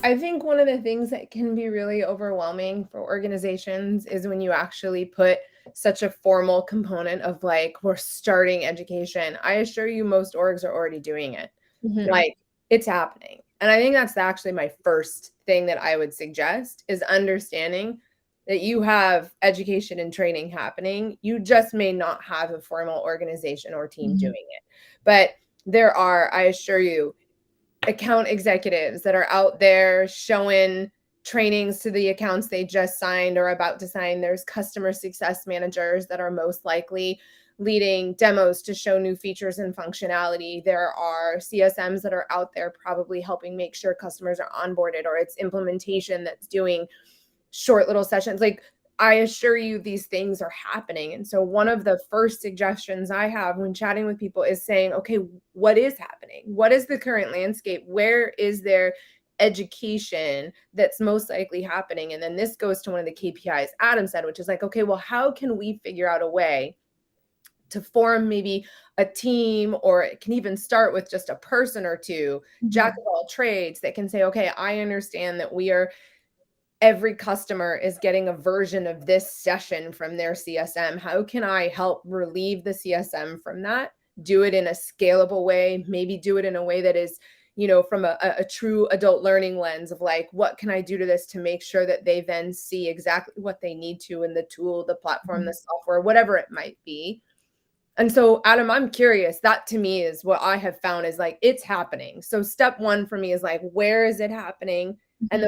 I think one of the things that can be really overwhelming for organizations is when you actually put such a formal component of like, we're starting education. I assure you, most orgs are already doing it. Mhm. Like, it's happening. And I think that's actually my first thing that I would suggest is understanding that you have education and training happening. You just may not have a formal organization or team doing it. But there are, I assure you, account executives that are out there showing trainings to the accounts they just signed or about to sign. There's customer success managers that are most likely leading demos to show new features and functionality. There are CSMs that are out there probably helping make sure customers are onboarded, or it's implementation that's doing short little sessions. Like, I assure you, these things are happening. And so one of the first suggestions I have when chatting with people is saying, okay, what is happening? What is the current landscape? Where is there education that's most likely happening? And then this goes to one of the KPIs Adam said, which is like, okay, well, how can we figure out a way to form maybe a team, or it can even start with just a person or two, jack of all trades, that can say, okay, I understand that every customer is getting a version of this session from their CSM. How can I help relieve the CSM from that? Do it in a scalable way, maybe do it in a way that is, from a true adult learning lens of like, what can I do to this to make sure that they then see exactly what they need to in the tool, the platform, the software, whatever it might be. And so, Adam, I'm curious, that to me is what I have found is like, it's happening. So step one for me is like, where is it happening? And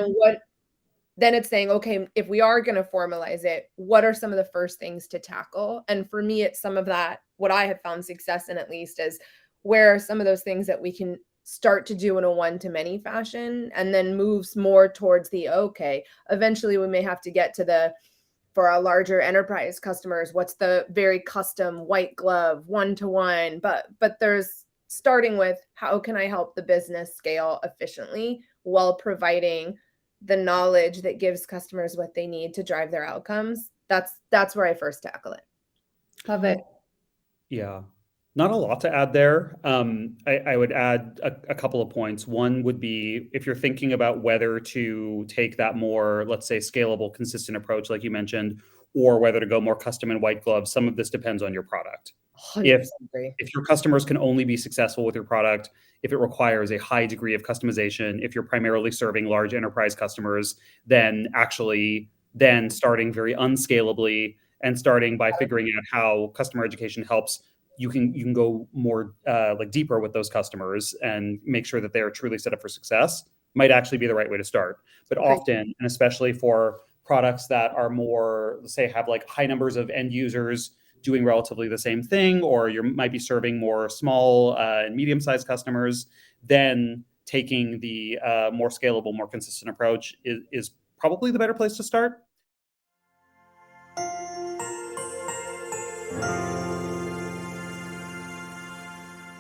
then it's saying, okay, if we are going to formalize it, what are some of the first things to tackle? And for me, it's some of that, what I have found success in at least, is where are some of those things that we can start to do in a one-to-many fashion, and then moves more towards the, okay, eventually we may have to get to for our larger enterprise customers, what's the very custom white glove one-to-one, but there's starting with, how can I help the business scale efficiently while providing the knowledge that gives customers what they need to drive their outcomes. That's where I first tackle it. Love it. Yeah. Not a lot to add there. I would add a couple of points. One would be, if you're thinking about whether to take that more, let's say, scalable, consistent approach, like you mentioned, or whether to go more custom and white glove, some of this depends on your product. 100% agree. If your customers can only be successful with your product if it requires a high degree of customization, if you're primarily serving large enterprise customers, then starting very unscalably and starting by figuring out how customer education helps, you can go more like deeper with those customers and make sure that they are truly set up for success, might actually be the right way to start. But often, and especially for products that are more, let's say, have like high numbers of end users doing relatively the same thing, or you might be serving more small and medium-sized customers, then taking the more scalable, more consistent approach is probably the better place to start.